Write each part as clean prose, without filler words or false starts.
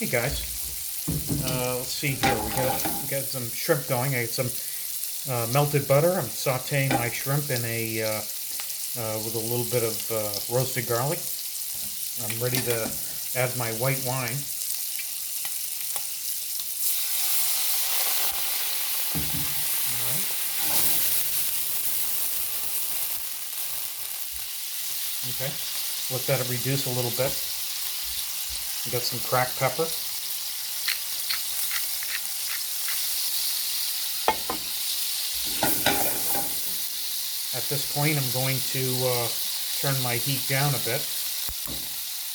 Hey guys, let's see here. We got some shrimp going. I got some melted butter. I'm sautéing my shrimp in a with a little bit of roasted garlic. I'm ready to add my white wine. All right. Okay. Let that reduce a little bit. We got some cracked pepper. At this point, I'm going to turn my heat down a bit.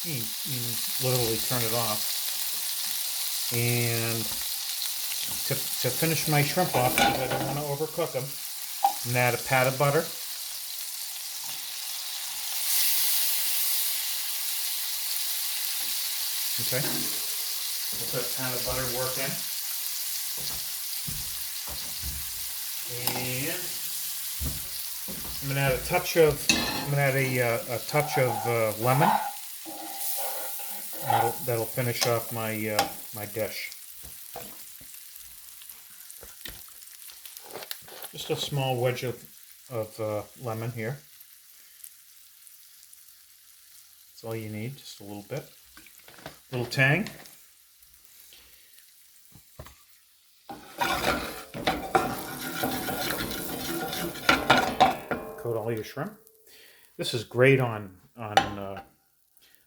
You can literally turn it off. And to finish my shrimp off, because I don't want to overcook them, I'm going to add a pat of butter. Okay. Let that pat of butter work in. And I'm going to add a touch of lemon. That'll finish off my my dish. Just a small wedge of lemon here. That's all you need, just a little bit. A little tang. Coat all your shrimp. This is great on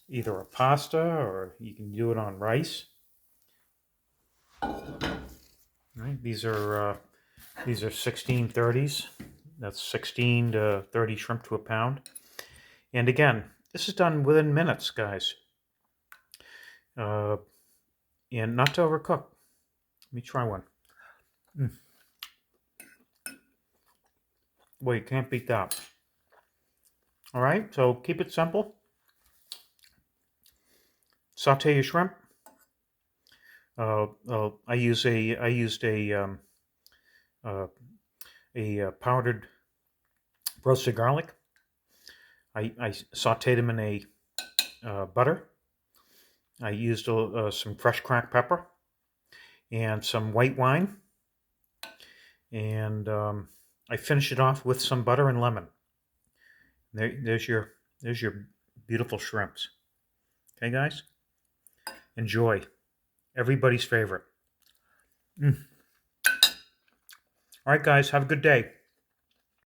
either a pasta or you can do it on rice. All right, these are 1630s. That's 16 to 30 shrimp to a pound. And again, this is done within minutes, guys. And not to overcook. Let me try one. Well, you can't beat that. All right, so keep it simple. Saute your shrimp. I used a powdered roasted garlic. I sauteed them in a butter. I used some fresh cracked pepper and some white wine, and I finished it off with some butter and lemon. There's your beautiful shrimps. Okay, guys, enjoy. Everybody's favorite. All right, guys, have a good day.